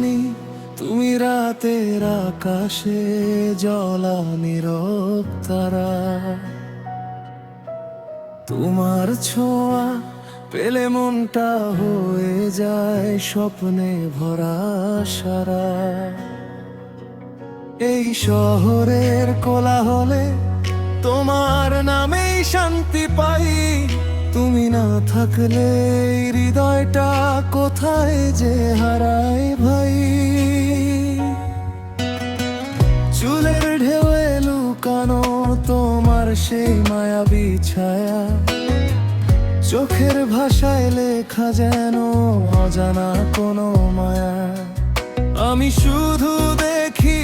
রজনী, তুমি রাতের আকাশে জ্বলা নীরব তারা। তোমার ছোঁয়া পেলে মনটা হয়ে যায় স্বপ্নে ভরা সারা। এই শহরের কোলাহলে তোমার নামেই শান্তি পাই। তুমি না থাকলে এই হৃদয়টা কোথায় যে হারায় ভাই। চুলের ঢেউয়ে লুকানো তোমার সেই মায়াবী ছায়া, চোখের ভাষায় লেখা যেন অজানা কোনো মায়া। আমি শুধু দেখি